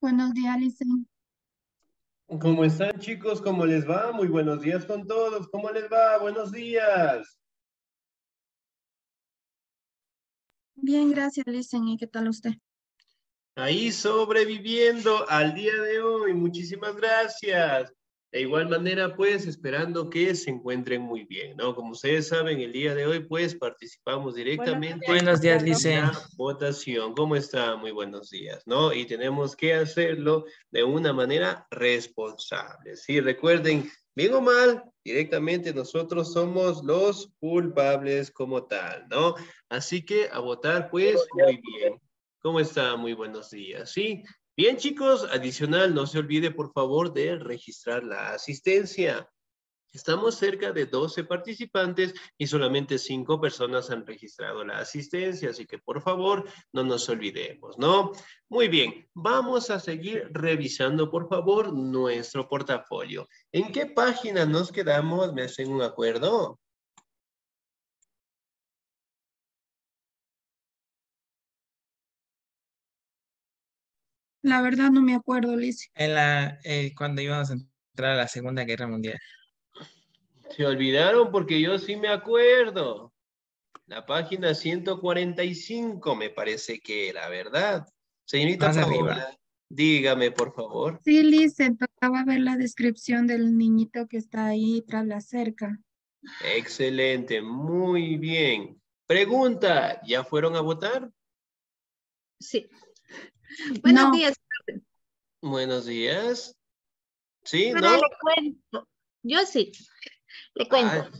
Buenos días, Licen. ¿Cómo están, chicos? ¿Cómo les va? Muy buenos días con todos. ¿Cómo les va? Buenos días. Bien, gracias, Licen. ¿Y qué tal usted? Ahí sobreviviendo al día de hoy. Muchísimas gracias. De igual manera, pues, esperando que se encuentren muy bien, ¿no? Como ustedes saben, el día de hoy, pues, participamos directamente Buenos días, en Licen. la votación. ¿Cómo está? Muy buenos días, ¿no? Y tenemos que hacerlo de una manera responsable, ¿sí? Recuerden, bien o mal, directamente nosotros somos los culpables como tal, ¿no? Así que a votar, pues, muy bien. ¿Cómo está? Muy buenos días, ¿sí? Bien, chicos, adicional, no se olvide, por favor, de registrar la asistencia. Estamos cerca de 12 participantes y solamente 5 personas han registrado la asistencia, así que por favor no nos olvidemos, ¿no? Muy bien, vamos a seguir revisando, por favor, nuestro portafolio. ¿En qué página nos quedamos? ¿Me hacen un acuerdo? La verdad no me acuerdo, Licen. Cuando íbamos a entrar a la Segunda Guerra Mundial. Se olvidaron porque yo sí me acuerdo. La página 145 me parece que era, ¿verdad? Señorita Más arriba. Paola, dígame, por favor. Sí, Licen, tocaba ver la descripción del niñito que está ahí tras la cerca. Excelente, muy bien. Pregunta, ¿ya fueron a votar? Sí. Buenos No, días. Buenos días. ¿Sí? Pero ¿No? le cuento. Yo sí, le Ah, cuento.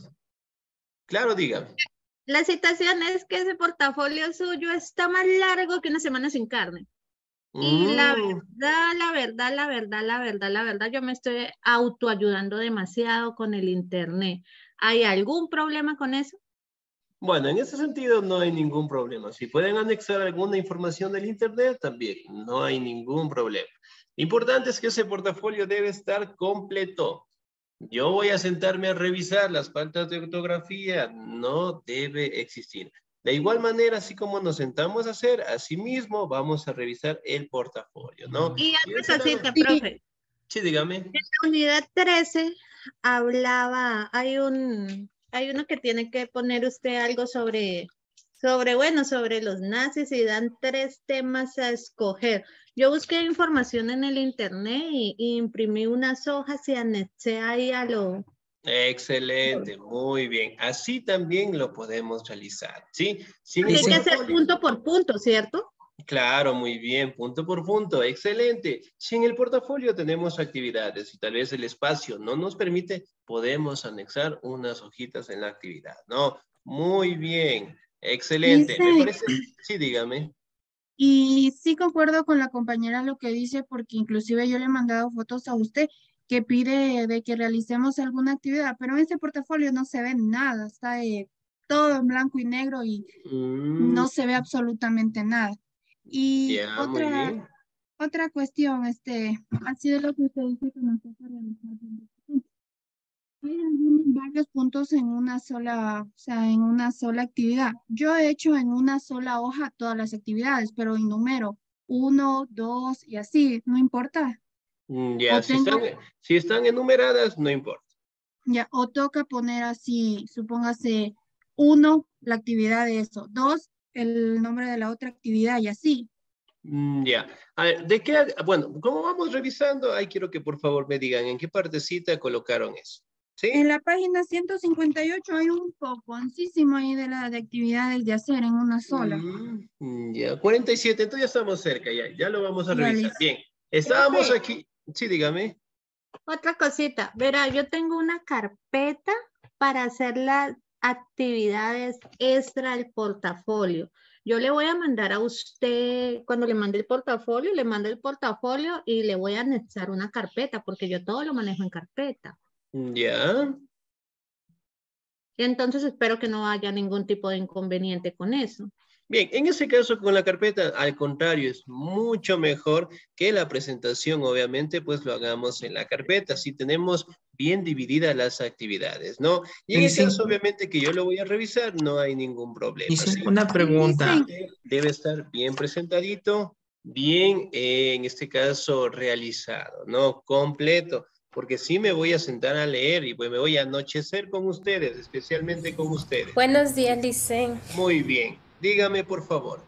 claro, dígame. La situación es que ese portafolio suyo está más largo que una semana sin carne. Y Mm, la verdad, yo me estoy autoayudando demasiado con el internet. ¿Hay algún problema con eso? Bueno, en ese sentido no hay ningún problema. Si pueden anexar alguna información del internet, también no hay ningún problema. Importante es que ese portafolio debe estar completo. Yo voy a sentarme a revisar las faltas de ortografía, no debe existir. De igual manera, así como nos sentamos a hacer, así mismo vamos a revisar el portafolio, ¿no? Y Y de otra ese lado, cosita, sí, profe. sí, dígame. La unidad 13 hablaba, hay uno que tiene que poner usted algo sobre los nazis y dan 3 temas a escoger. Yo busqué información en el internet y imprimí unas hojas y anexé ahí a lo... Excelente, muy bien. Así también lo podemos realizar, ¿sí? Si en Porque el hay que hacer portafolio. punto por punto, ¿cierto? Claro, muy bien, punto por punto, excelente. Si en el portafolio tenemos actividades y tal vez el espacio no nos permite, podemos anexar unas hojitas en la actividad, ¿no? Muy bien, excelente. Me Licen. parece, sí, dígame. Y sí concuerdo con la compañera lo que dice, porque inclusive yo le he mandado fotos a usted que pide de que realicemos alguna actividad, pero en este portafolio no se ve nada, está todo en blanco y negro y Mm, no se ve absolutamente nada. Y ya, muy otra, bien. otra cuestión, así de lo que usted dice que nos toca realizar. Hay varios puntos en una sola, o sea, en una sola actividad. Yo he hecho en una sola hoja todas las actividades, pero en número uno, dos y así, no importa. Ya, O si tengo, están enumeradas, no importa. ya, o toca poner así, supóngase, uno, la actividad de eso, dos, el nombre de la otra actividad y así. Ya. A ver, bueno, como vamos revisando, ahí quiero que por favor me digan en qué partecita colocaron eso. En ¿Sí? la página 158 hay un poconcísimo ahí de la de actividades de hacer en una sola. Ya, 47, entonces ya estamos cerca, ya lo vamos a Ya, revisar. Liz. Bien, estábamos Profe, aquí. Sí, dígame. otra cosita. Verá, yo tengo una carpeta para hacer las actividades extra del portafolio. Yo le voy a mandar a usted, cuando le mande el portafolio, le mando el portafolio y le voy a anexar una carpeta, porque yo todo lo manejo en carpeta. Ya. Entonces espero que no haya ningún tipo de inconveniente con eso. Bien, en ese caso con la carpeta, al contrario, es mucho mejor que la presentación, obviamente, pues lo hagamos en la carpeta, si tenemos bien divididas las actividades, ¿no? Y en el Licen, caso, obviamente, que yo lo voy a revisar, no hay ningún problema, Licen, ¿sí? una pregunta. Dicen, Simplemente debe estar bien presentadito. bien, en este caso, realizado, ¿no? Completo, porque sí me voy a sentar a leer y pues me voy a anochecer con ustedes, especialmente con ustedes. Buenos días, Licen. Muy bien, dígame por favor.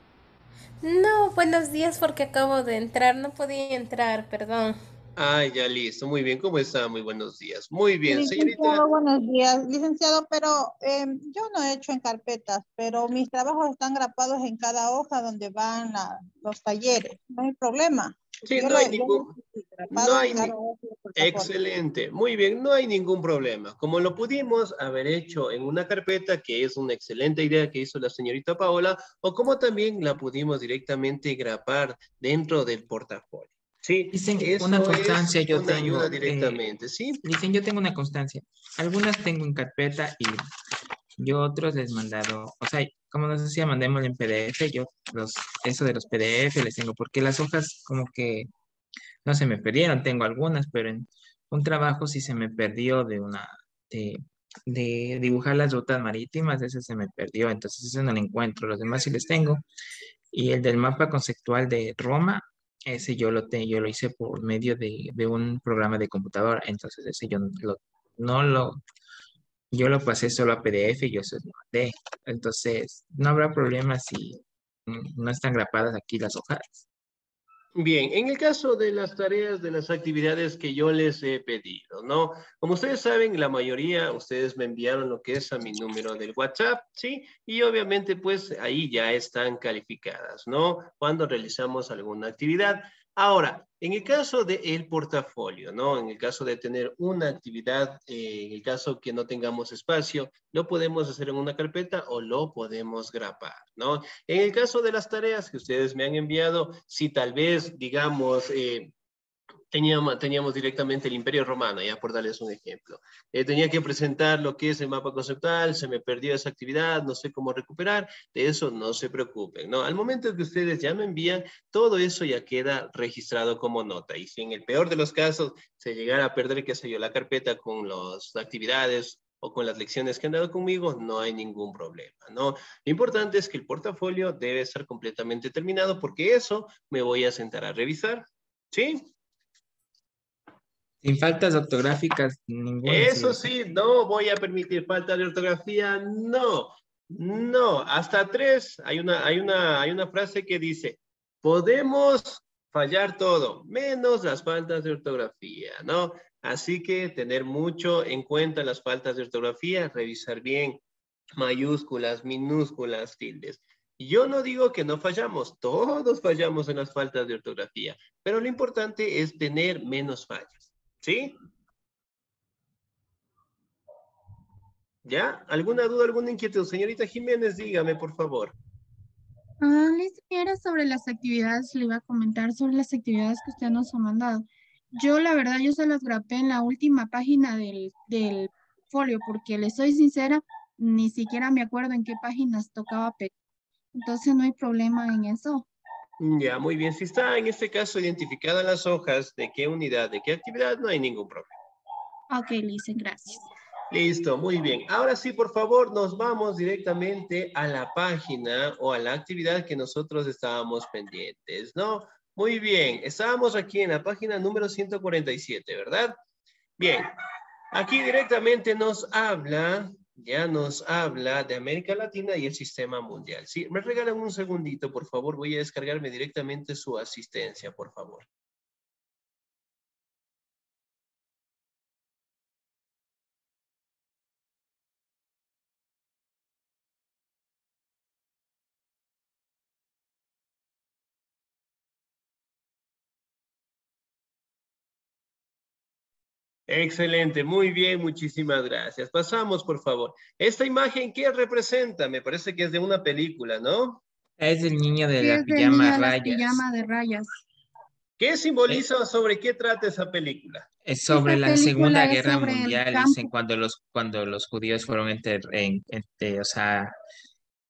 No, buenos días porque acabo de entrar, no podía entrar, perdón. Ah, ya listo, muy bien, ¿cómo está? Muy buenos días. Muy bien, señorita. Licenciado, buenos días. Licenciado, pero yo no he hecho en carpetas, pero mis trabajos están grapados en cada hoja donde van los talleres. No hay problema. Sí, Yo no hay yo ningún, no grapado en hay, cada hoja del portafolio. excelente, muy bien, no hay ningún problema. Como lo pudimos haber hecho en una carpeta, que es una excelente idea que hizo la señorita Paola, o como también la pudimos directamente grapar dentro del portafolio. Sí, Dicen, una eso constancia es yo una tengo. ayuda directamente, ¿sí? Dicen, yo tengo una constancia. Algunas tengo en carpeta y yo otros les he mandado, o sea, como nos decía, mandémoslo en PDF, eso de los PDF les tengo, porque las hojas como que no se me perdieron, tengo algunas, pero en un trabajo sí se me perdió de, de dibujar las rutas marítimas, ese se me perdió, entonces ese no lo encuentro, los demás sí les tengo. Y el del mapa conceptual de Roma, ese yo lo hice por medio de un programa de computadora, entonces ese no lo, yo lo pasé solo a PDF y yo se lo mandé. Entonces, no habrá problema si no están grapadas aquí las hojas. Bien, en el caso de las tareas, de las actividades que yo les he pedido, ¿no? Como ustedes saben, la mayoría, ustedes me enviaron lo que es a mi número del WhatsApp, ¿sí? Y obviamente, pues, ahí ya están calificadas, ¿no? Cuando realizamos alguna actividad. Ahora, en el caso del portafolio, ¿no? En el caso de tener una actividad, en el caso que no tengamos espacio, lo podemos hacer en una carpeta o lo podemos grapar, ¿no? En el caso de las tareas que ustedes me han enviado, si tal vez, digamos, teníamos directamente el Imperio Romano, ya por darles un ejemplo. Tenía que presentar lo que es el mapa conceptual, se me perdió esa actividad, no sé cómo recuperar, de eso no se preocupen, ¿no? Al momento que ustedes ya me envían, todo eso ya queda registrado como nota. Y si en el peor de los casos se llegara a perder, qué sé yo, la carpeta con las actividades o con las lecciones que han dado conmigo, no hay ningún problema, ¿no? Lo importante es que el portafolio debe estar completamente terminado porque eso me voy a sentar a revisar, ¿sí? Sin faltas ortográficas, ninguna, sí, Eso dice. sí, no voy a permitir falta de ortografía, no, no, hasta 3, hay una frase que dice, podemos fallar todo, menos las faltas de ortografía, ¿no? Así que tener mucho en cuenta las faltas de ortografía, revisar bien mayúsculas, minúsculas, tildes. Yo no digo que no fallamos, todos fallamos en las faltas de ortografía, pero lo importante es tener menos fallas, ¿sí? ¿Ya? ¿Alguna duda, alguna inquietud? Señorita Jiménez, dígame, por favor. Listo, era sobre las actividades, le iba a comentar sobre las actividades que usted nos ha mandado. Yo, la verdad, yo se las grapé en la última página del folio, porque le soy sincera, ni siquiera me acuerdo en qué páginas tocaba pegar. Entonces no hay problema en eso. Ya, muy bien. Si está en este caso identificadas las hojas, de qué unidad, de qué actividad, no hay ningún problema. Ok, Lice, gracias. Listo, muy bien. Ahora sí, por favor, nos vamos directamente a la página o a la actividad que nosotros estábamos pendientes, ¿no? Muy bien, estábamos aquí en la página número 147, ¿verdad? Bien, aquí directamente ya nos habla de América Latina y el sistema mundial. Sí, me regalan un segundito, por favor, voy a descargarme directamente su asistencia, por favor. Excelente, muy bien, muchísimas gracias. Pasamos, por favor. Esta imagen, ¿qué representa? Me parece que es de una película, ¿no? Es el niño de Sí, la es del pijama niño de la rayas. pijama de rayas. ¿Qué Eh, simboliza o sobre qué trata esa película? Es Esta sobre la Segunda película es Guerra sobre el Mundial, dicen, campo. cuando los judíos fueron o sea,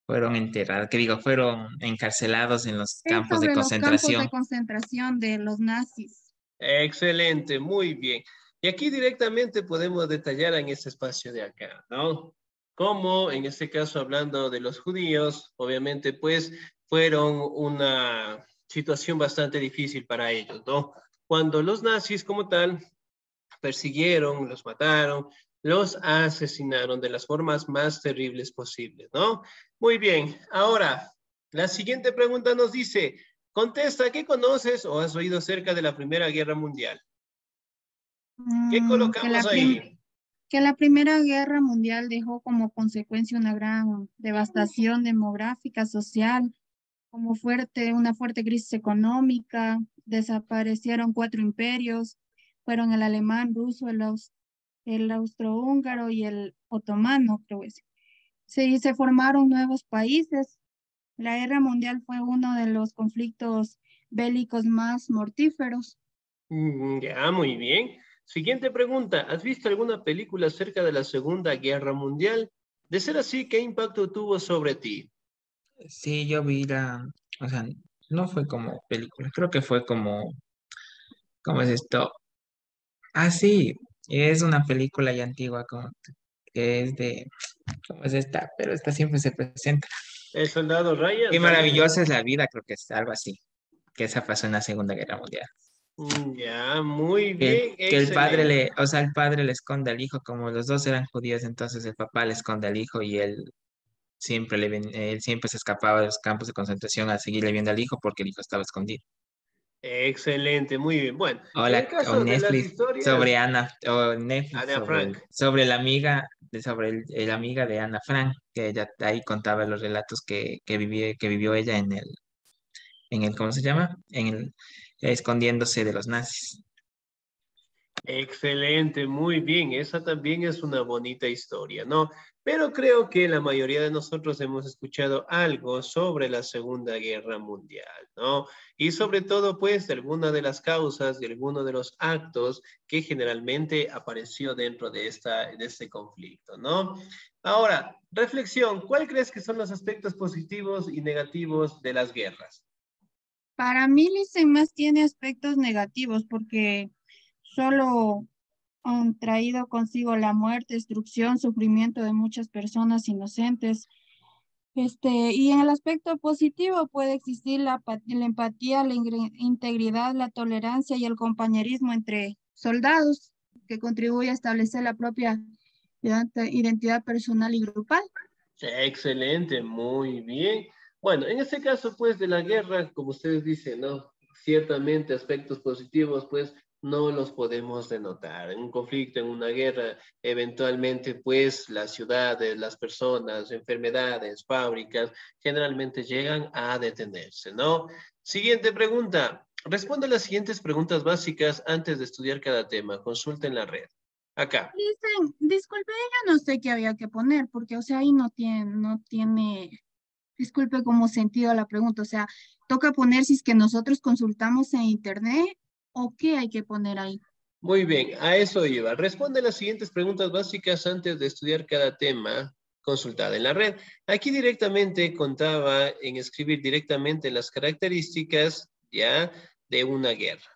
fueron enterrados, que digo, fueron encarcelados en los Es campos de sobre los campos de concentración. concentración de los nazis. Excelente, muy bien. Y aquí directamente podemos detallar en este espacio de acá, ¿no? Como en este caso hablando de los judíos, obviamente pues fueron una situación bastante difícil para ellos, ¿no? Cuando los nazis como tal persiguieron, los mataron, los asesinaron de las formas más terribles posibles, ¿no? Muy bien, ahora, la siguiente pregunta nos dice, contesta, ¿qué conoces o has oído acerca de la Primera Guerra Mundial? ¿Qué colocamos ahí? Que la Primera Guerra Mundial dejó como consecuencia una gran devastación demográfica, social, como una fuerte crisis económica, desaparecieron 4 imperios, fueron el alemán, ruso, el austrohúngaro y el otomano, creo que sí. Se formaron nuevos países. La guerra mundial fue uno de los conflictos bélicos más mortíferos. Ya, muy bien. Siguiente pregunta. ¿Has visto alguna película acerca de la Segunda Guerra Mundial? De ser así, ¿qué impacto tuvo sobre ti? Sí, yo vi o sea, no fue como película, creo que fue como, ¿cómo es esto? Ah, sí, es una película ya antigua, como que es de, ¿cómo es esta? Pero esta siempre se presenta. El soldado Ryan Qué sale. maravillosa es la vida, creo que es algo así, que esa pasó en la Segunda Guerra Mundial. Ya, muy Que el, bien, que el padre excelente. o sea, el padre le esconde al hijo, como los dos eran judíos, entonces el papá le esconde al hijo y él siempre se escapaba de los campos de concentración a seguirle viendo al hijo porque el hijo estaba escondido. Excelente, muy bien. Bueno, en el O caso de las Netflix historias, o Netflix Ana Frank. sobre la amiga, el amiga de Ana Frank, que ella ahí contaba los relatos que vivió ella ¿cómo se llama? Escondiéndose de los nazis. Excelente, muy bien. Esa también es una bonita historia, ¿no? Pero creo que la mayoría de nosotros hemos escuchado algo sobre la Segunda Guerra Mundial, ¿no? Y sobre todo, pues, de alguna de las causas, de alguno de los actos que generalmente apareció dentro de este conflicto, ¿no? Ahora, reflexión, ¿cuál crees que son los aspectos positivos y negativos de las guerras? Para mí, más tiene aspectos negativos porque solo han traído consigo la muerte, destrucción, sufrimiento de muchas personas inocentes. Y en el aspecto positivo puede existir la empatía, la integridad, la tolerancia y el compañerismo entre soldados que contribuye a establecer la propia identidad personal y grupal. Excelente, muy bien. Bueno, en este caso, pues, de la guerra, como ustedes dicen, ¿no? Ciertamente aspectos positivos, pues, no los podemos denotar. En un conflicto, en una guerra, eventualmente, pues, las ciudades, las personas, enfermedades, fábricas, generalmente llegan a detenerse, ¿no? Siguiente pregunta. Responde las siguientes preguntas básicas antes de estudiar cada tema. Consulta en la red. Acá. Disculpe, yo no sé qué había que poner, porque, o sea, ahí no tiene, disculpe como sentido la pregunta, o sea, toca poner si es que nosotros consultamos en internet o qué hay que poner ahí. Muy bien, a eso iba. Responde las siguientes preguntas básicas antes de estudiar cada tema consultada en la red. Aquí directamente contaba en escribir directamente las características ya de una guerra.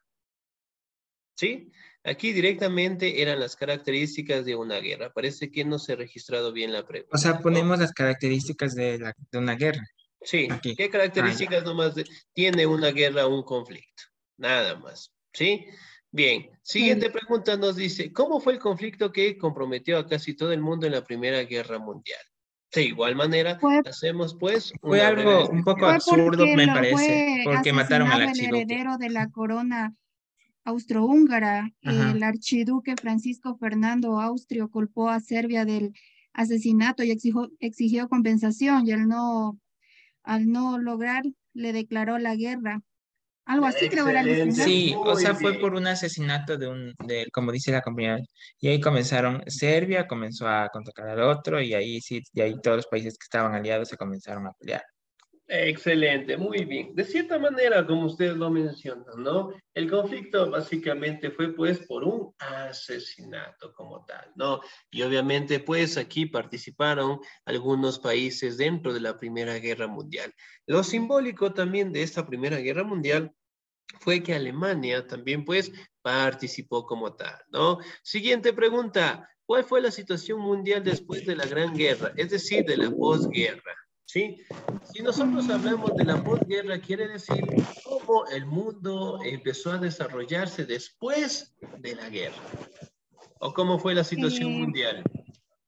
¿Sí? Aquí directamente eran las características de una guerra. Parece que no se ha registrado bien la pregunta, O sea, ¿no? ponemos las características de una guerra Sí, aquí. ¿qué Ya. características nomás tiene una guerra o un conflicto? Nada más, ¿sí? Bien, Sí. siguiente pregunta nos dice, ¿cómo fue el conflicto que comprometió a casi todo el mundo en la Primera Guerra Mundial? De igual manera, Fue, hacemos pues Fue una breve algo un poco descripción. fue absurdo, porque me parece, fue porque mataron al asesinado el archiduque. heredero de la corona austrohúngara. Ajá. El archiduque Francisco Fernando Austrio culpó a Serbia del asesinato y exigió compensación y al no lograr, le declaró la guerra. Algo así creo era el Excelente, desenlace. Sí, o muy sea, fue bien. por un asesinato como dice la compañera, y ahí Serbia comenzó a contratar al otro, y ahí sí, y ahí todos los países que estaban aliados se comenzaron a pelear. Excelente, muy bien. De cierta manera, como ustedes lo mencionan, ¿no? El conflicto básicamente fue pues por un asesinato como tal, ¿no? Y obviamente pues aquí participaron algunos países dentro de la Primera Guerra Mundial. Lo simbólico también de esta Primera Guerra Mundial fue que Alemania también pues participó como tal, ¿no? Siguiente pregunta, ¿cuál fue la situación mundial después de la Gran Guerra, es decir, de la posguerra? ¿sí? Si nosotros hablamos de la posguerra, quiere decir cómo el mundo empezó a desarrollarse después de la guerra. ¿O cómo fue la situación Eh, mundial?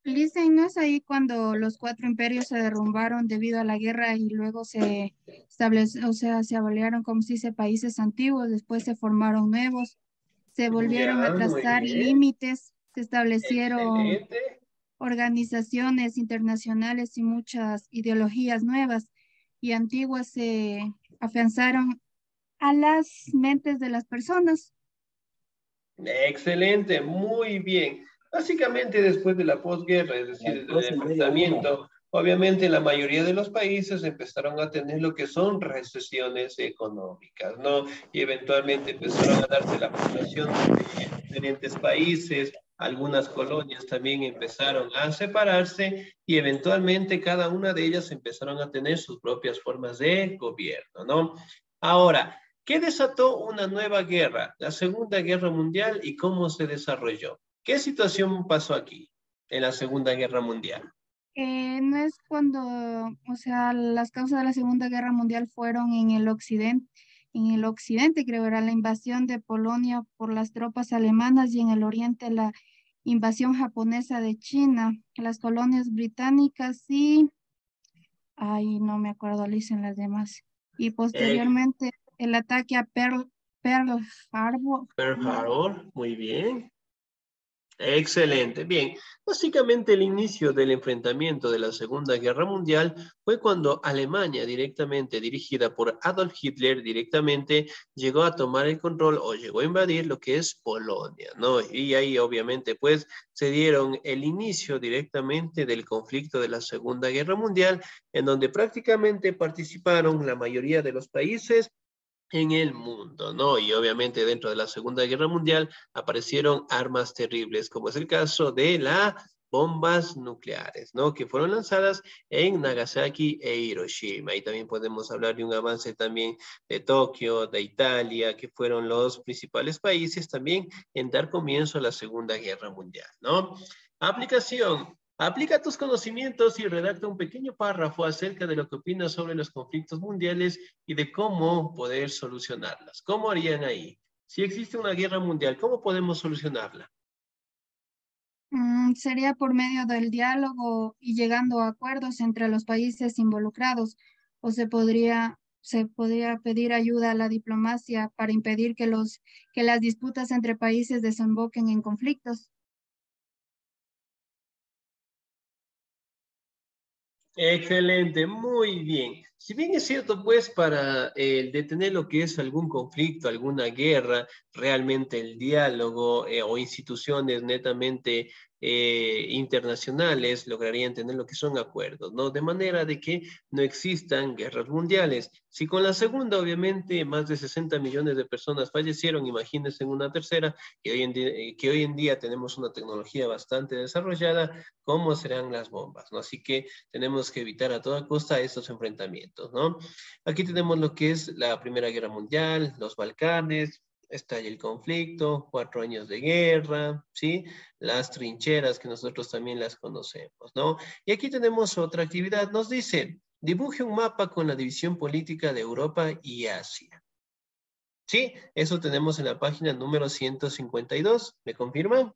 Dicen, ¿no es ahí cuando los cuatro imperios se derrumbaron debido a la guerra y luego se estableció, o sea, se avaliaron como se dice países antiguos, después se formaron nuevos, se volvieron a Ya, muy trazar bien. límites, se establecieron Excelente. organizaciones internacionales y muchas ideologías nuevas y antiguas se afianzaron a las mentes de las personas. Excelente, muy bien. Básicamente después de la posguerra, es decir, del enfrentamiento, obviamente la mayoría de los países empezaron a tener lo que son recesiones económicas, ¿no? Y eventualmente empezaron a darse la población de diferentes países, algunas colonias también empezaron a separarse y eventualmente cada una de ellas empezaron a tener sus propias formas de gobierno, ¿no? Ahora, ¿qué desató una nueva guerra? La Segunda Guerra Mundial y cómo se desarrolló. ¿Qué situación pasó aquí en la Segunda Guerra Mundial? No es cuando, o sea, las causas de la Segunda Guerra Mundial fueron en el occidente creo era la invasión de Polonia por las tropas alemanas y en el oriente la invasión japonesa de China, las colonias británicas y, ay, no me acuerdo, dicen las demás. Y Eh, posteriormente el ataque a Pearl Harbor. Pearl Harbor, muy bien. Excelente. Bien, básicamente el inicio del enfrentamiento de la Segunda Guerra Mundial fue cuando Alemania directamente, dirigida por Adolf Hitler directamente, llegó a tomar el control o llegó a invadir lo que es Polonia, ¿no? Y ahí obviamente pues se dieron el inicio directamente del conflicto de la Segunda Guerra Mundial, en donde prácticamente participaron la mayoría de los países en el mundo, ¿no? Y obviamente dentro de la Segunda Guerra Mundial aparecieron armas terribles, como es el caso de las bombas nucleares, ¿no? Que fueron lanzadas en Nagasaki e Hiroshima. Y también podemos hablar de un avance también de Tokio, de Italia, que fueron los principales países también en dar comienzo a la Segunda Guerra Mundial, ¿no? Aplicación. Aplica tus conocimientos y redacta un pequeño párrafo acerca de lo que opinas sobre los conflictos mundiales y de cómo poder solucionarlas. ¿Cómo harían ahí? Si existe una guerra mundial, ¿cómo podemos solucionarla? Sería por medio del diálogo y llegando a acuerdos entre los países involucrados, o se podría pedir ayuda a la diplomacia para impedir que las disputas entre países desemboquen en conflictos. Excelente, muy bien. Si bien es cierto, pues, para detener lo que es algún conflicto, alguna guerra, realmente el diálogo o instituciones netamente internacionales lograrían tener lo que son acuerdos, ¿no? De manera de que no existan guerras mundiales. Si con la segunda, obviamente, más de 60 millones de personas fallecieron, imagínense en una tercera, que hoy en día tenemos una tecnología bastante desarrollada, ¿cómo serán las bombas, ¿no? Así que tenemos que evitar a toda costa estos enfrentamientos, ¿no? Aquí tenemos lo que es la Primera Guerra Mundial, los Balcanes, estalla el conflicto, 4 años de guerra, ¿sí? Las trincheras que nosotros también las conocemos, ¿no? Y aquí tenemos otra actividad, nos dice, dibuje un mapa con la división política de Europa y Asia. Sí, eso tenemos en la página número 152. ¿Me confirman?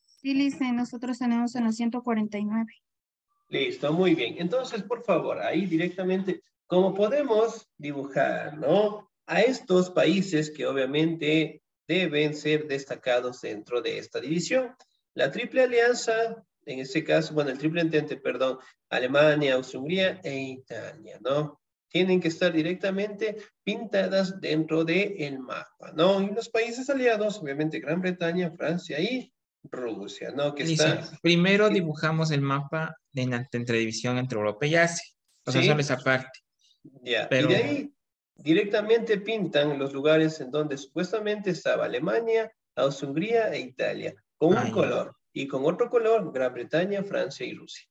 Sí, Lice, nosotros tenemos en la 149. Listo, muy bien. Entonces, por favor, ahí directamente, ¿cómo podemos dibujar, no? A estos países que obviamente deben ser destacados dentro de esta división. La Triple Alianza, en este caso, bueno, el Triple Entente, perdón, Alemania, Austria-Hungría e Italia, ¿no? Tienen que estar directamente pintadas dentro del mapa, ¿no? Y los países aliados, obviamente Gran Bretaña, Francia y Rusia, ¿no? Que Listo. está, Primero dibujamos el mapa de la entre división entre Europa y Asia. O sea, solo ¿sí? esa parte. Ya, y de Pero, ahí directamente pintan los lugares en donde supuestamente estaba Alemania, Austria-Hungría e Italia, con un ya, color, y con otro color, Gran Bretaña, Francia y Rusia.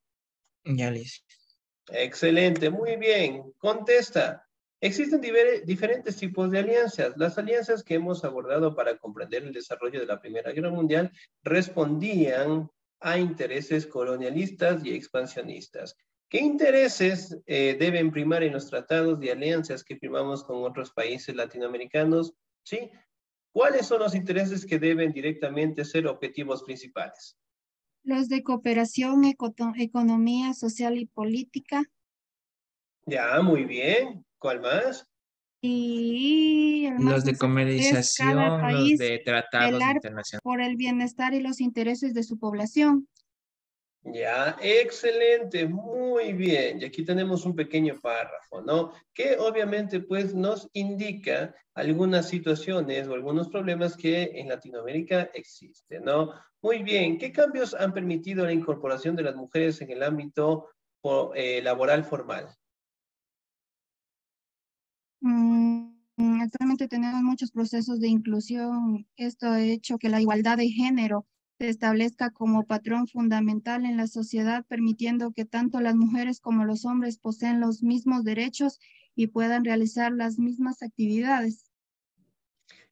ya listo. Excelente, muy bien. Contesta. Existen diferentes tipos de alianzas. Las alianzas que hemos abordado para comprender el desarrollo de la Primera Guerra Mundial respondían a intereses colonialistas y expansionistas. ¿Qué intereses deben primar en los tratados de alianzas que firmamos con otros países latinoamericanos? ¿Sí? ¿Cuáles son los intereses que deben directamente ser objetivos principales? Los de cooperación, economía social y política. Ya, muy bien. ¿Cuál más? Y el más Los de importante es cada comercialización, los país de tratados velar internacionales. por el bienestar y los intereses de su población. Ya, excelente, muy bien. Y aquí tenemos un pequeño párrafo, ¿no? Que obviamente pues nos indica algunas situaciones o algunos problemas que en Latinoamérica existen, ¿no? Muy bien, ¿qué cambios han permitido la incorporación de las mujeres en el ámbito laboral formal? Actualmente tenemos muchos procesos de inclusión. Esto ha hecho que la igualdad de género se establezca como patrón fundamental en la sociedad, permitiendo que tanto las mujeres como los hombres poseen los mismos derechos y puedan realizar las mismas actividades.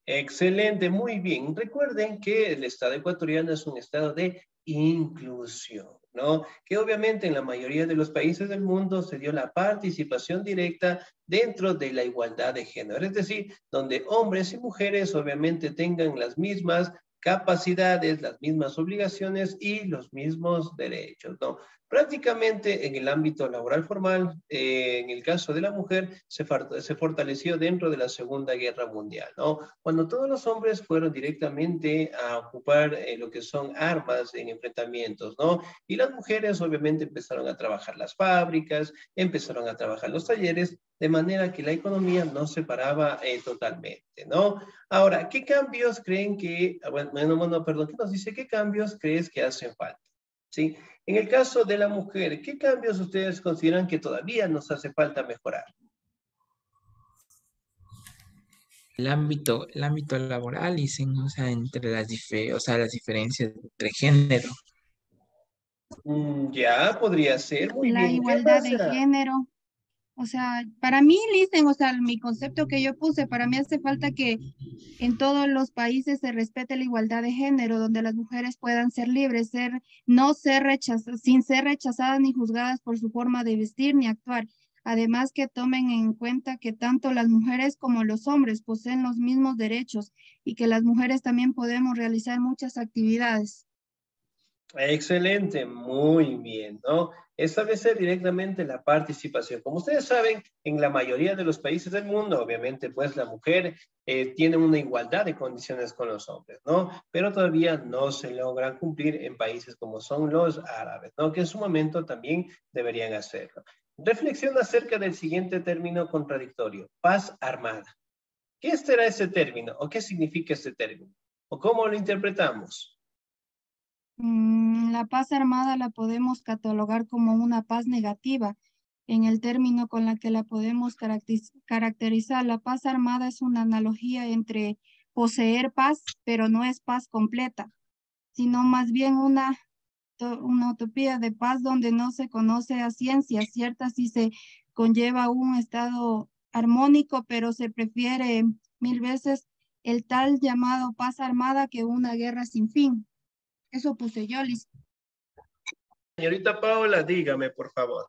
Excelente, muy bien. Recuerden que el Estado ecuatoriano es un estado de inclusión, ¿no? Que obviamente en la mayoría de los países del mundo se dio la participación directa dentro de la igualdad de género, es decir, donde hombres y mujeres obviamente tengan las mismas capacidades, las mismas obligaciones y los mismos derechos, ¿no? Prácticamente en el ámbito laboral formal, en el caso de la mujer, se fortaleció dentro de la Segunda Guerra Mundial, ¿no? Cuando todos los hombres fueron directamente a ocupar lo que son armas en enfrentamientos, ¿no? Y las mujeres obviamente empezaron a trabajar las fábricas, empezaron a trabajar los talleres, de manera que la economía no se paraba totalmente, ¿no? Ahora, ¿qué cambios creen que, perdón, ¿qué nos dice? ¿Qué cambios crees que hacen falta? ¿Sí? En el caso de la mujer, ¿qué cambios ustedes consideran que todavía nos hace falta mejorar? El ámbito laboral, dicen, o sea, entre o sea, las diferencias entre género. Ya, podría ser. Muy La bien. ¿Qué igualdad de pasa? género. O sea, para mí, dicen, o sea, mi concepto que yo puse, para mí hace falta que en todos los países se respete la igualdad de género, donde las mujeres puedan ser libres, no ser rechazadas, sin ser rechazadas ni juzgadas por su forma de vestir ni actuar. Además, que tomen en cuenta que tanto las mujeres como los hombres poseen los mismos derechos y que las mujeres también podemos realizar muchas actividades. Excelente, muy bien, ¿no? Establecer directamente la participación. Como ustedes saben, en la mayoría de los países del mundo, obviamente, pues la mujer tiene una igualdad de condiciones con los hombres, ¿no? Pero todavía no se logran cumplir en países como son los árabes, ¿no? Que en su momento también deberían hacerlo. Reflexiona acerca del siguiente término contradictorio, paz armada. ¿Qué será ese término o qué significa ese término? ¿O cómo lo interpretamos? La paz armada la podemos catalogar como una paz negativa en el término con la que la podemos caracterizar. La paz armada es una analogía entre poseer paz, pero no es paz completa, sino más bien una utopía de paz donde no se conoce a ciencia cierta si se conlleva un estado armónico, pero se prefiere 1000 veces el tal llamado paz armada que una guerra sin fin. Eso puse yo, Liz. Señorita Paola, dígame, por favor.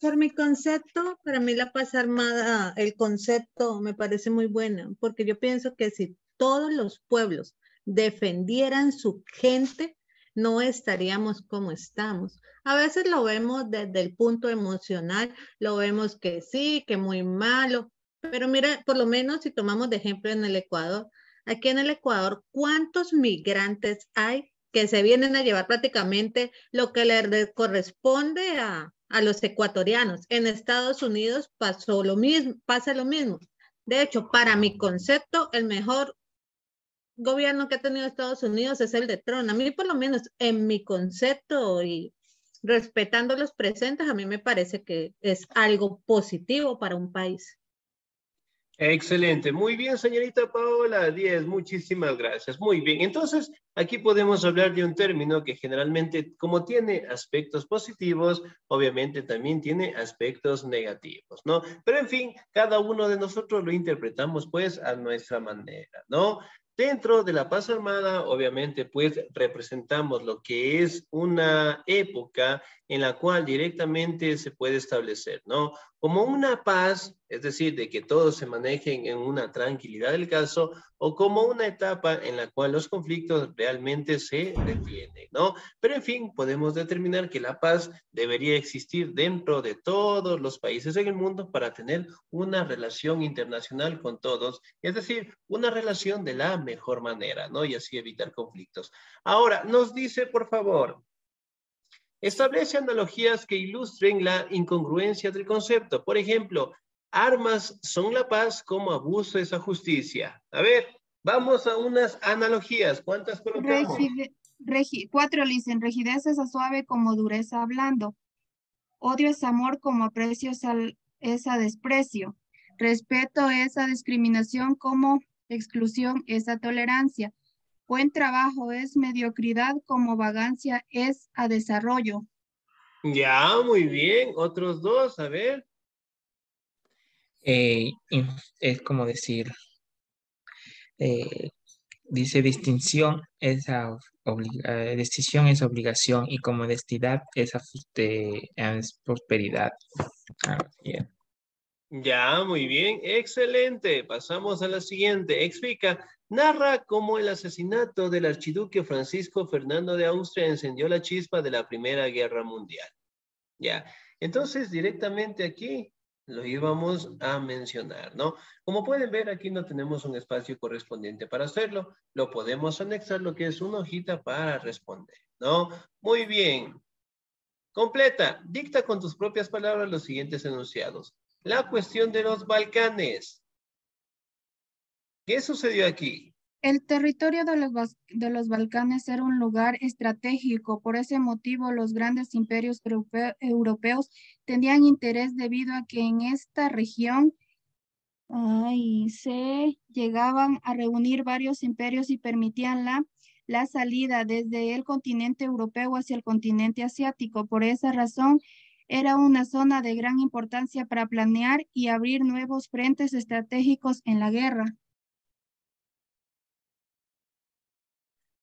Por mi concepto, para mí la paz armada, el concepto me parece muy bueno, porque yo pienso que si todos los pueblos defendieran su gente, no estaríamos como estamos. A veces lo vemos desde el punto emocional, lo vemos que sí, que muy malo, pero mira, por lo menos si tomamos de ejemplo en el Ecuador, aquí en el Ecuador, ¿cuántos migrantes hay que se vienen a llevar prácticamente lo que le corresponde a los ecuatorianos? En Estados Unidos pasó lo mismo, pasa lo mismo. De hecho, para mi concepto, el mejor gobierno que ha tenido Estados Unidos es el de Trump. A mí, por lo menos, en mi concepto y respetando los presentes, a mí me parece que es algo positivo para un país. Excelente, muy bien, señorita Paola, 10, muchísimas gracias. Muy bien, entonces aquí podemos hablar de un término que generalmente, como tiene aspectos positivos, obviamente también tiene aspectos negativos, ¿no? Pero en fin, cada uno de nosotros lo interpretamos pues a nuestra manera, ¿no? Dentro de la paz armada, obviamente, pues representamos lo que es una época en la cual directamente se puede establecer, ¿no? Como una paz, es decir, de que todos se manejen en una tranquilidad del caso, o como una etapa en la cual los conflictos realmente se detienen, ¿no? Pero en fin, podemos determinar que la paz debería existir dentro de todos los países en el mundo para tener una relación internacional con todos, es decir, una relación de la mejor manera, ¿no? Y así evitar conflictos. Ahora, nos dice, por favor, establece analogías que ilustren la incongruencia del concepto. Por ejemplo, armas son la paz como abuso es la justicia. A ver, vamos a unas analogías. ¿Cuántas colocamos? 4 dicen, rigidez es a suave como dureza a blando. Odio es amor como aprecio es a desprecio. Respeto es a discriminación como exclusión es a tolerancia. Buen trabajo es mediocridad como vagancia es a desarrollo. Ya, muy bien. Otros dos, a ver. Es como decir, eh, dice distinción es obligación y como honestidad es prosperidad. Ah, bien. Ya, muy bien. Excelente. Pasamos a la siguiente. Explica. Narra cómo el asesinato del archiduque Francisco Fernando de Austria encendió la chispa de la Primera Guerra Mundial. Ya. Entonces, directamente aquí lo íbamos a mencionar, ¿no? Como pueden ver, aquí no tenemos un espacio correspondiente para hacerlo. Lo podemos anexar lo que es una hojita para responder, ¿no? Muy bien. Completa. Dicta con tus propias palabras los siguientes enunciados. La cuestión de los Balcanes. ¿Qué sucedió aquí? El territorio de los Balcanes era un lugar estratégico. Por ese motivo, los grandes imperios europeos tenían interés debido a que en esta región se llegaban a reunir varios imperios y permitían la salida desde el continente europeo hacia el continente asiático. Por esa razón, era una zona de gran importancia para planear y abrir nuevos frentes estratégicos en la guerra.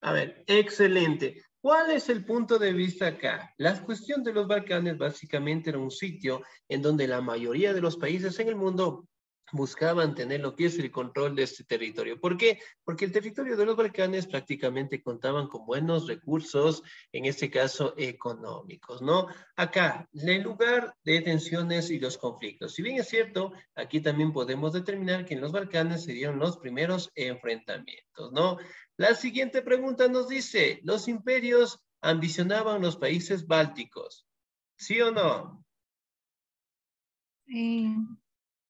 A ver, excelente. ¿Cuál es el punto de vista acá? La cuestión de los Balcanes básicamente era un sitio en donde la mayoría de los países en el mundo buscaban tener lo que es el control de este territorio. ¿Por qué? Porque el territorio de los Balcanes prácticamente contaban con buenos recursos, en este caso económicos, ¿no? Acá, el lugar de tensiones y los conflictos. Si bien es cierto, aquí también podemos determinar que en los Balcanes se dieron los primeros enfrentamientos, ¿no? La siguiente pregunta nos dice, ¿los imperios ambicionaban los países bálticos? ¿Sí o no?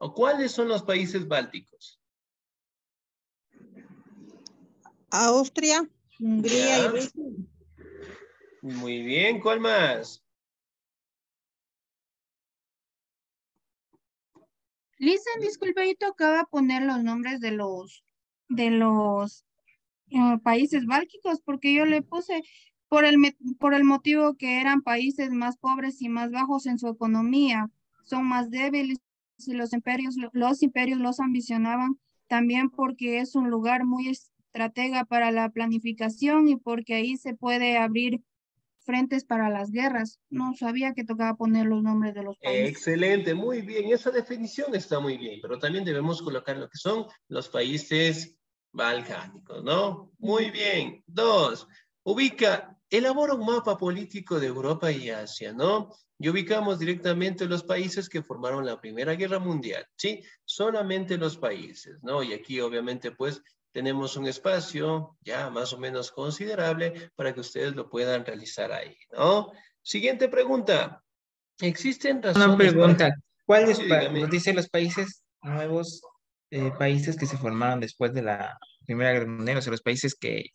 ¿O cuáles son los países bálticos? Austria, Hungría y Ya. Rusia. Muy bien, ¿cuál más? Listen, disculpe, yo tocaba poner los nombres de los países bálticos porque yo le puse por el motivo que eran países más pobres y más bajos en su economía, son más débiles y los imperios los ambicionaban también porque es un lugar muy estratega para la planificación y porque ahí se puede abrir frentes para las guerras. No sabía que tocaba poner los nombres de los países. Excelente, muy bien. Esa definición está muy bien, pero también debemos colocar lo que son los países balcánicos, ¿no? Muy bien. 2, elabora un mapa político de Europa y Asia, ¿no? Y ubicamos directamente los países que formaron la Primera Guerra Mundial, ¿sí? Solamente los países, ¿no? Y aquí obviamente pues tenemos un espacio ya más o menos considerable para que ustedes lo puedan realizar ahí, ¿no? Siguiente pregunta. ¿Existen Una razones pregunta, ¿cuáles Sí, dígame. nos dice los países nuevos, países que se formaron después de la Primera Guerra Mundial? O sea, los países que,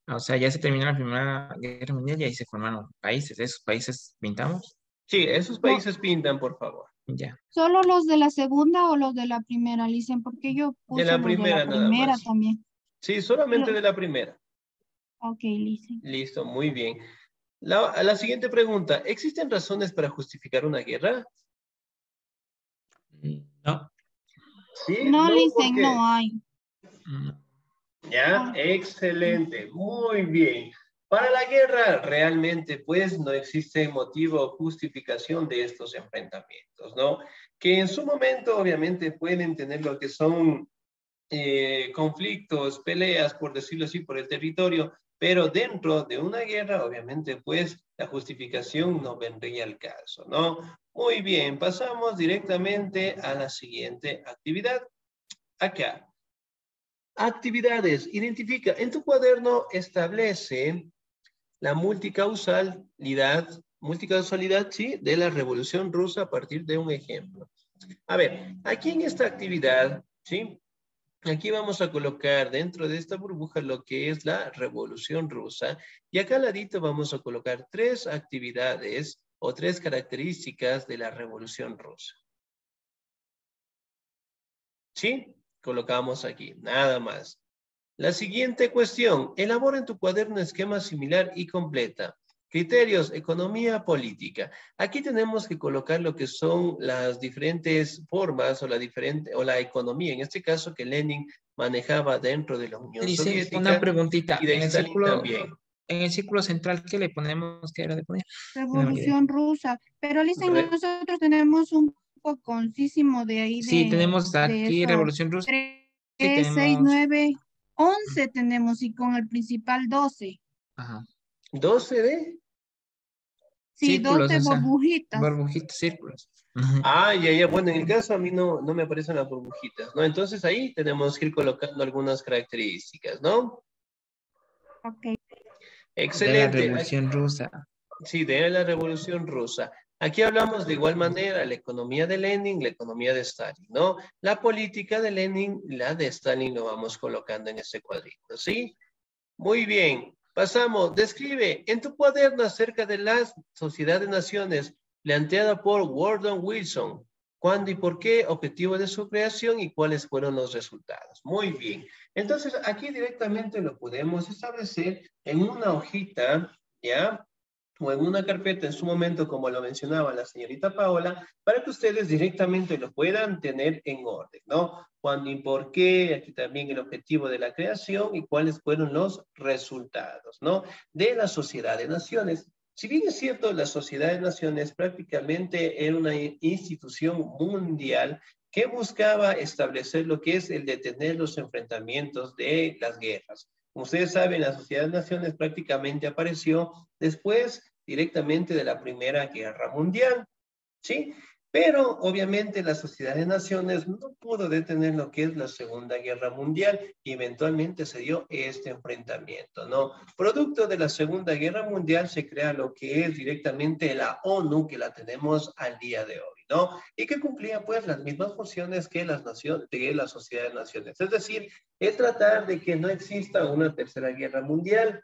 o sea, ya se terminó la Primera Guerra Mundial y ahí se formaron países. ¿Esos países pintamos? Sí, esos No, países pintan, por favor. Ya. ¿solo los de la segunda o los de la primera, Licen? Porque yo De puse la los de la primera nada primera más. también. Sí, solamente Pero, de la primera. ok, Licen. Listo, muy bien. La siguiente pregunta. ¿Existen razones para justificar una guerra? No. Sí, No, no, ¿por Licen, qué? no hay. Mm. Ya, excelente, muy bien. Para la guerra, realmente, pues, no existe motivo o justificación de estos enfrentamientos, ¿no? Que en su momento, obviamente, pueden tener lo que son conflictos, peleas, por decirlo así, por el territorio, pero dentro de una guerra, obviamente, pues, la justificación no vendría al caso, ¿no? Muy bien, pasamos directamente a la siguiente actividad. Acá. Actividades. Identifica. En tu cuaderno establece la multicausalidad, sí, de la Revolución Rusa a partir de un ejemplo. A ver, aquí en esta actividad, sí, aquí vamos a colocar dentro de esta burbuja lo que es la Revolución Rusa y acá al ladito vamos a colocar 3 actividades o 3 características de la Revolución Rusa. ¿Sí? Colocamos aquí, nada más. La siguiente cuestión, elabora en tu cuaderno un esquema similar y completa. Criterios, economía, política. Aquí tenemos que colocar lo que son las diferentes formas o la economía, en este caso que Lenin manejaba dentro de la Unión Dice una Soviética preguntita. y de Stalin también. En el círculo central, ¿qué le ponemos? ¿Qué era de poner? Revolución Rusa. Pero dicen, nosotros tenemos un poconcísimo de ahí Sí, tenemos aquí eso. Revolución Rusa. 3, 6, 9, 11 tenemos y con el principal 12. Ajá. ¿12 de? Sí, Círculos, 12 o sea, burbujitas. burbujitas, círculos. Ah, ya. Bueno, en el caso a mí no me aparecen las burbujitas, ¿no? Entonces ahí tenemos que ir colocando algunas características, ¿no? Ok. Excelente. De la Revolución Rusa. Sí, de la Revolución Rusa. Aquí hablamos de igual manera la economía de Lenin, la economía de Stalin, ¿no? La política de Lenin, la de Stalin lo vamos colocando en ese cuadrito, ¿sí? Muy bien. Pasamos. Describe en tu cuaderno acerca de la Sociedad de Naciones planteada por Gordon Wilson. ¿Cuándo y por qué? Objetivo de su creación y cuáles fueron los resultados. Muy bien. Entonces, aquí directamente lo podemos establecer en una hojita, ¿ya? O en una carpeta en su momento, como lo mencionaba la señorita Paola, para que ustedes directamente lo puedan tener en orden, ¿no? Cuándo y por qué, aquí también el objetivo de la creación y cuáles fueron los resultados, ¿no? De la Sociedad de Naciones. Si bien es cierto, la Sociedad de Naciones prácticamente era una institución mundial que buscaba establecer lo que es el detener los enfrentamientos de las guerras. Como ustedes saben, la Sociedad de Naciones prácticamente apareció después directamente de la Primera Guerra Mundial, ¿sí? Pero obviamente la Sociedad de Naciones no pudo detener lo que es la Segunda Guerra Mundial y eventualmente se dio este enfrentamiento, ¿no? Producto de la Segunda Guerra Mundial se crea lo que es directamente la ONU, que la tenemos al día de hoy, ¿no? Y que cumplía pues las mismas funciones que las naciones, de la Sociedad de Naciones. Es decir, es tratar de que no exista una tercera guerra mundial,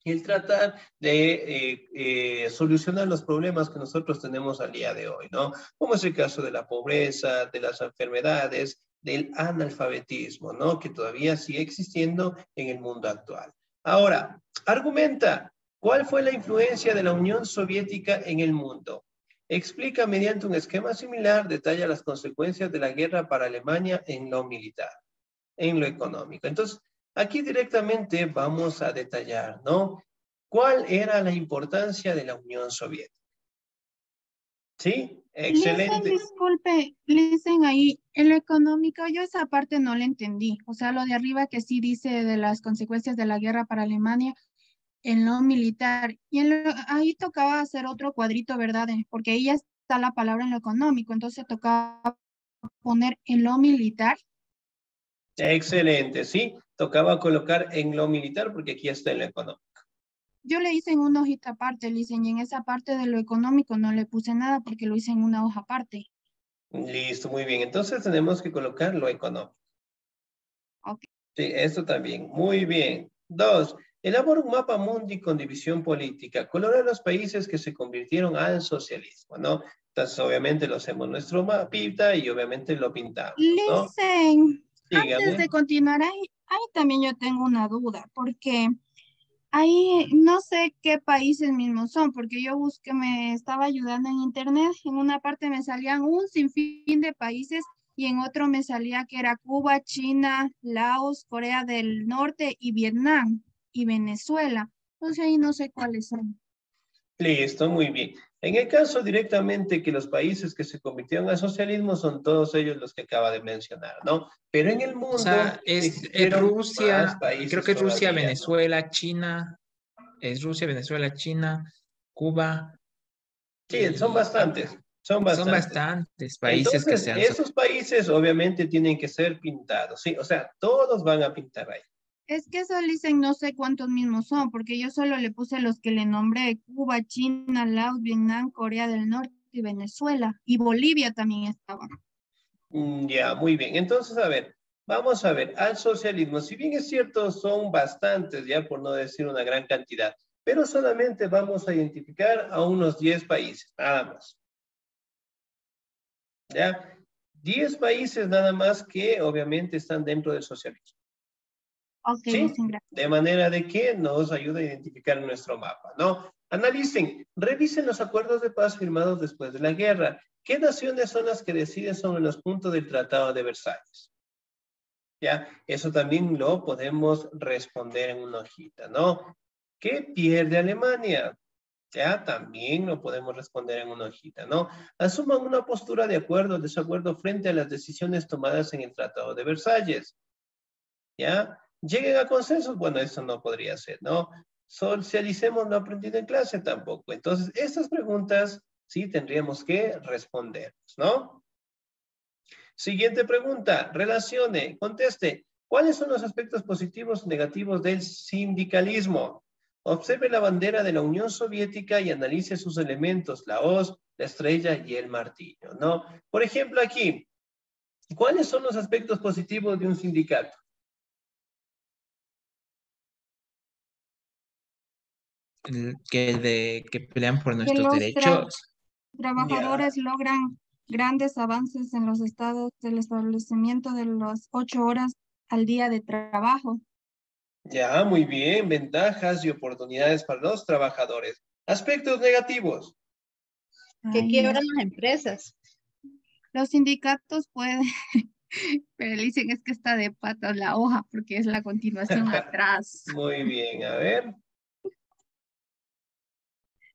el tratar de solucionar los problemas que nosotros tenemos al día de hoy, ¿no? Como es el caso de la pobreza, de las enfermedades, del analfabetismo, ¿no? Que todavía sigue existiendo en el mundo actual. Ahora, argumenta, ¿cuál fue la influencia de la Unión Soviética en el mundo? Explica mediante un esquema similar, detalla las consecuencias de la guerra para Alemania en lo militar, en lo económico. Entonces, aquí directamente vamos a detallar, ¿no? ¿Cuál era la importancia de la Unión Soviética? ¿Sí? Excelente. Disculpe, dicen ahí, en lo económico, yo esa parte no la entendí. O sea, lo de arriba que sí dice de las consecuencias de la guerra para Alemania en lo militar. Y ahí tocaba hacer otro cuadrito, ¿verdad? Porque ahí ya está la palabra en lo económico, entonces tocaba poner en lo militar. Excelente, sí. Tocaba colocar en lo militar porque aquí está en lo económico. Yo le hice en una hojita aparte, le hice, y en esa parte de lo económico no le puse nada porque lo hice en una hoja aparte. Listo, muy bien. Entonces tenemos que colocar lo económico. Ok. Sí, esto también. Muy bien. 2. Elabora un mapa mundi con división política. Colora los países que se convirtieron al socialismo, ¿no? Entonces, obviamente, lo hacemos nuestro mapita y obviamente lo pintamos, ¿no? Listen, Dígame. antes de continuar, ahí también yo tengo una duda, porque ahí no sé qué países mismos son, porque yo busqué, me estaba ayudando en internet, en una parte me salían un sinfín de países y en otro me salía que era Cuba, China, Laos, Corea del Norte y Vietnam y Venezuela. Entonces ahí no sé cuáles son. Listo, muy bien. En el caso directamente que los países que se convirtieron al socialismo son todos ellos los que acaba de mencionar, ¿no? Pero en el O mundo sea, es existieron más Rusia, países creo que es Rusia, todavía, ¿no? Venezuela, China, es Rusia, Venezuela, China, Cuba Sí, son y bastantes, son son bastantes. bastantes países que Entonces, se han... esos países obviamente tienen que ser pintados, ¿sí? O sea, todos van a pintar ahí. Es que eso dicen no sé cuántos mismos son, porque yo solo le puse los que le nombré, Cuba, China, Laos, Vietnam, Corea del Norte y Venezuela. Y Bolivia también estaba. Ya, muy bien. Entonces, a ver, vamos a ver, al socialismo, si bien es cierto, son bastantes, ya por no decir una gran cantidad, pero solamente vamos a identificar a unos 10 países, nada más. ¿Ya? 10 países nada más que obviamente están dentro del socialismo. Ok, ¿Sí? dicen gracias. De manera de que nos ayuda a identificar nuestro mapa, ¿no? Analicen, revisen los acuerdos de paz firmados después de la guerra. ¿Qué naciones son las que deciden sobre los puntos del Tratado de Versalles? ¿Ya? Eso también lo podemos responder en una hojita, ¿no? ¿Qué pierde Alemania? Ya, también lo podemos responder en una hojita, ¿no? Asuman una postura de acuerdo o desacuerdo frente a las decisiones tomadas en el Tratado de Versalles. ¿Ya? Lleguen a consensos, bueno, eso no podría ser, ¿no? Socialicemos lo aprendido en clase, tampoco. Entonces, estas preguntas sí tendríamos que respondernos, ¿no? Siguiente pregunta, relacione, conteste. ¿Cuáles son los aspectos positivos y negativos del sindicalismo? Observe la bandera de la Unión Soviética y analice sus elementos, la hoz, la estrella y el martillo, ¿no? Por ejemplo, aquí, ¿cuáles son los aspectos positivos de un sindicato? que pelean por Que nuestros los derechos. Ya, trabajadores logran grandes avances en los estados del establecimiento de las 8 horas al día de trabajo. ya, muy bien. Ventajas y oportunidades para los trabajadores. Aspectos negativos. Que Ay, no. quiebran las empresas. Los sindicatos pueden, pero le dicen es que está de patas la hoja porque es la continuación atrás. Muy bien, a ver.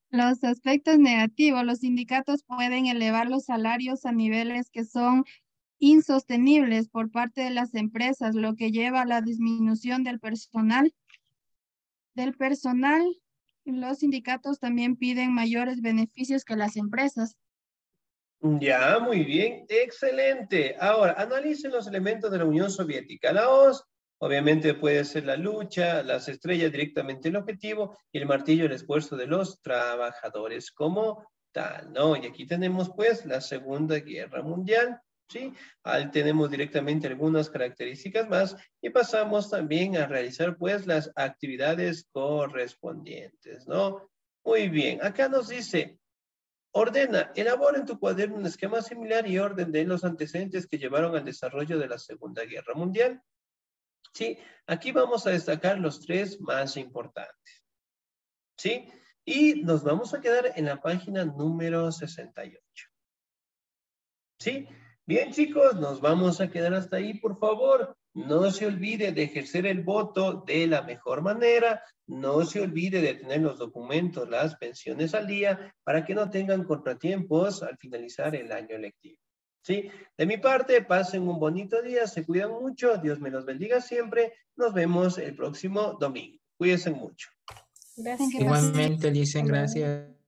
Los aspectos negativos, los sindicatos pueden elevar los salarios a niveles que son insostenibles por parte de las empresas, lo que lleva a la disminución del personal. Los sindicatos también piden mayores beneficios que las empresas. Ya, muy bien, excelente. Ahora, analicen los elementos de la Unión Soviética. La hoz, obviamente puede ser la lucha, las estrellas directamente el objetivo y el martillo el esfuerzo de los trabajadores como tal, ¿no? Y aquí tenemos pues la Segunda Guerra Mundial, ¿sí? Ahí tenemos directamente algunas características más y pasamos también a realizar pues las actividades correspondientes, ¿no? Muy bien, acá nos dice... Ordena, elabora en tu cuaderno un esquema similar y orden de los antecedentes que llevaron al desarrollo de la Segunda Guerra Mundial. Sí, aquí vamos a destacar los 3 más importantes. ¿Sí? Y nos vamos a quedar en la página número 68. ¿Sí? Bien, chicos, nos vamos a quedar hasta ahí, por favor. No se olvide de ejercer el voto de la mejor manera. No se olvide de tener los documentos, las pensiones al día, para que no tengan contratiempos al finalizar el año lectivo. ¿Sí? De mi parte, pasen un bonito día, se cuidan mucho, Dios me los bendiga siempre. Nos vemos el próximo domingo. Cuídense mucho. Gracias. Igualmente, dicen Hasta luego. gracias.